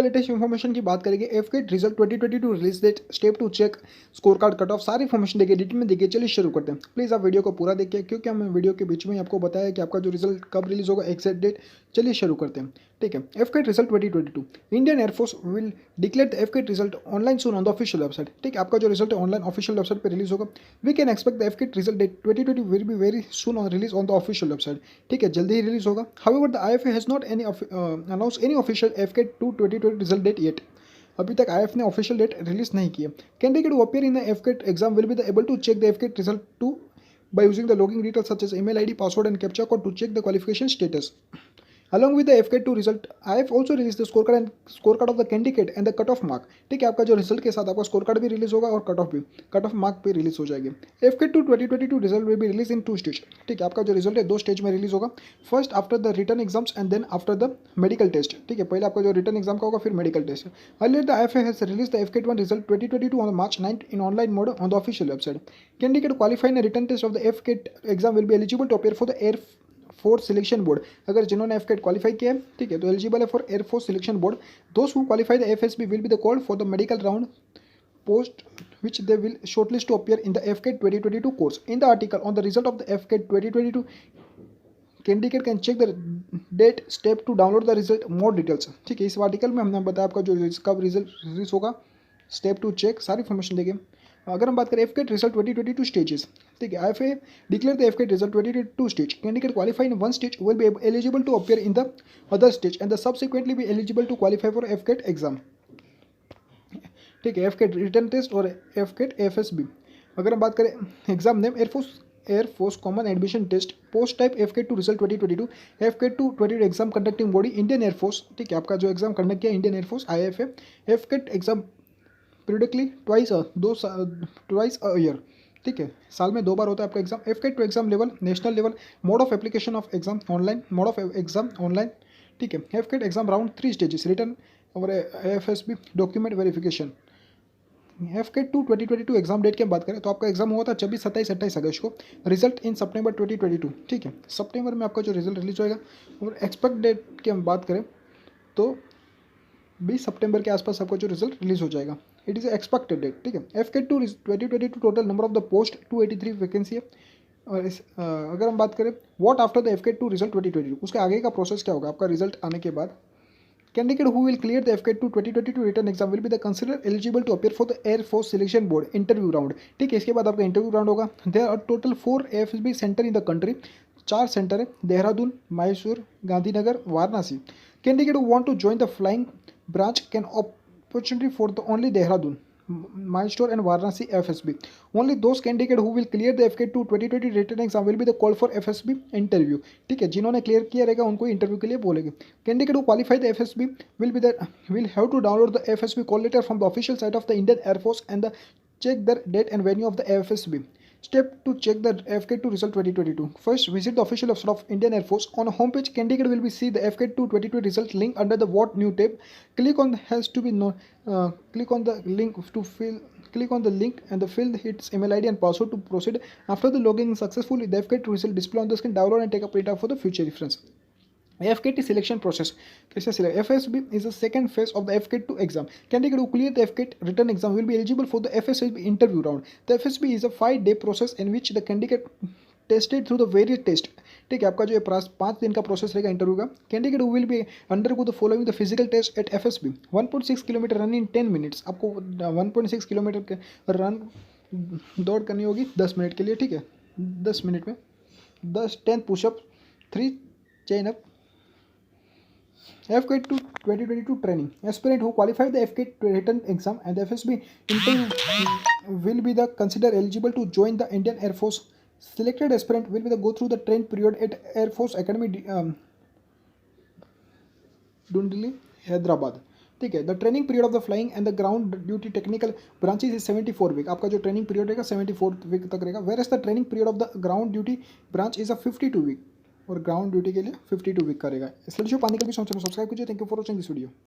Latest information की बात करेंगे। AFCAT result 2022 release date, step to check, score card, cut off, सारी information देखिए, डिटेल में देखिए। चलिए शुरू करते हैं। प्लीज़ आप वीडियो को पूरा देखिए, क्योंकि हमने वीडियो के बीच में ही आपको बताया कि आपका जो रिजल्ट कब रिलीज होगा, एग्जैक्ट डेट। चलिए शुरू करते हैं, ठीक है। AFCAT result 2022, Indian Air Force will declare the AFCAT result online soon on the official website, ठीक है। आपका जो रिजल्ट है ऑनलाइन ऑफिशियल वेबसाइट पर रिलीज होगा। We can expect the AFCAT result date 2020 will be very soon on release on the official website, ठीक है, जल्दी ही रिलीज होगा। However the IAF has not any announce any official AFCAT 2020 result date yet. अभी तक if ने official date release नहीं की है। Candidate who appear in the AFCAT exam will be the able to check the AFCAT result to by using the login details such as email ID, password and captcha code to check the qualification status. Along with the FK2 result, IF also released the scorecard of the candidate and the cut of mark, ठीक है। आपका जो result के साथ आपका score card भी release होगा और कट ऑफ मार्क भी रिलीज हो जाएगी। FK2 2022 result will be release in 2 stage, ठीक है। आपका जो रिजल्ट है 2 स्टेज में रिलीज होगा। First after the written exams and then after the medical test, ठीक है। पहले आपका जो रिटर्न एग्जाम का होगा, फिर medical test. Earlier the IFA has release the FK1 result 2022 on March 9 in online mode on the official website. Candidate qualifying a written test of the FK exam will be eligible to appear for the Air force selection board. अगर जिन्होंने एफकेट qualify किया है, ठीक है, तो eligible है for air force selection board. Those who qualify the FSB will be the called for the medical round post which they will shortlist to appear in the FCAT 2022 course. In the article on the result of the FCAT 2022, candidate can check the date step to download the result more details, ठीक है। इस article में हमने बताया आपका जो कब result release होगा, स्टेप टू चेक, सारी इन्फॉर्मेशन देंगे। अगर हम बात करें एफकेट रिजल्ट 2022 स्टेजेस, ठीक है। IAF declare the AFCAT result 2022 stage. Candidate qualify in one stage will be eligible to appear in the other stage and the subsequently be eligible to qualify for AFCAT exam, ठीक है। एफकेट written test और एफकेट FSB. अगर हम बात करें exam name, Air Force Common Admission Test, post type AFCAT two result 2022, AFCAT two 2022 exam conducting body Indian Air Force, ठीक है। आपका जो एग्जाम कंडक्ट किया Indian Air Force IAF. AFCAT exam periodically twice a year, ठीक है, साल में 2 बार होता है आपका exam. AFCAT two exam level, national level, mode of application of exam online, mode of exam online, ठीक है। AFCAT exam round 3 stages, written और FSB document verification. AFCAT two 2022 exam date की हम बात करें तो आपका एग्जाम हुआ था 26, 27, 28 अगस्त को। रिजल्ट इन सितंबर 2022, ठीक है। सितंबर में आपका जो रिजल्ट रिलीज होएगा। और एक्सपेक्ट डेट की हम बात करें तो 20 सितंबर के आसपास आपका जो रिजल्ट रिलीज हो जाएगा। इट इज़ एक्सपेक्टेड डेट, ठीक है। AFCAT two 2022 total number of the post 283 vacancy है। और अगर हम बात करें what after the AFCAT two result 2022, उसके आगे का प्रोसेस क्या होगा आपका रिजल्ट आने के बाद। Candidate who will clear the AFCAT two 2022 written exam will be the consider eligible to appear for the Air Force selection board interview round, ठीक है। इसके बाद आपका इंटरव्यू राउंड होगा। There are total 4 FSB centre in the country, 4 centre है, Dehradun, Mysore, Gandhinagar, Varanasi. Candidate who want to join the flying branch can opportunity for the only Dehradun, Mysore and Varanasi FSB. Only those candidates who will clear the FK 2020 written exam will be the call for FSB interview, ठीक है। जिन्होंने clear किया रहेगा उनको interview के लिए बोलेंगे। Candidate who qualify the FSB will have to download the FSB call letter from the official site of the Indian Air Force and check the date and venue of the FSB. Step to check the FK2 result 2022. First, visit the official website of Indian Air Force. On a homepage, candidate will be see the FK2 2022 result link under the What New tab. Click on click on the link to fill. Click on the link and fill its email ID and password to proceed. After the login successfully, the FK2 result display on the screen. Download and take a print out for the future reference. FKT selection process. FSB is the second phase of the FK2 exam. Candidate who clear the FKT written exam will be eligible for the FSB interview round. The FSB is a 5-day process in which the candidate tested through the various tests, ठीक है। आपका जो 5 दिन का process रहेगा interview का। Candidate who will be undergo the following the physical test at FSB। 1.6 kilometre run in 10 minutes, आपको 1.6 kilometre के रन दौड़ करनी होगी 10 मिनट के लिए, ठीक है। 10 मिनट में 10 pushup, 3 chin up. FK 2022 training. Aspirant who qualify the FK written exam and the FSB interview will be the considered eligible to join the Indian Air Force. Selected aspirant will be the go through the train period at Air Force Academy, Dundee, Hyderabad, ठीक है। The training period of the flying and the ground duty technical branches is 74 week. आपका जो training period रहेगा 74 week तक रहेगा। Where as the training period of the ground duty branch is 52 week, और ground duty के लिए 52 week करेगा। इसलिए जो पाने के भी सब्सक्राइब कीजिए। Thank you for watching this video.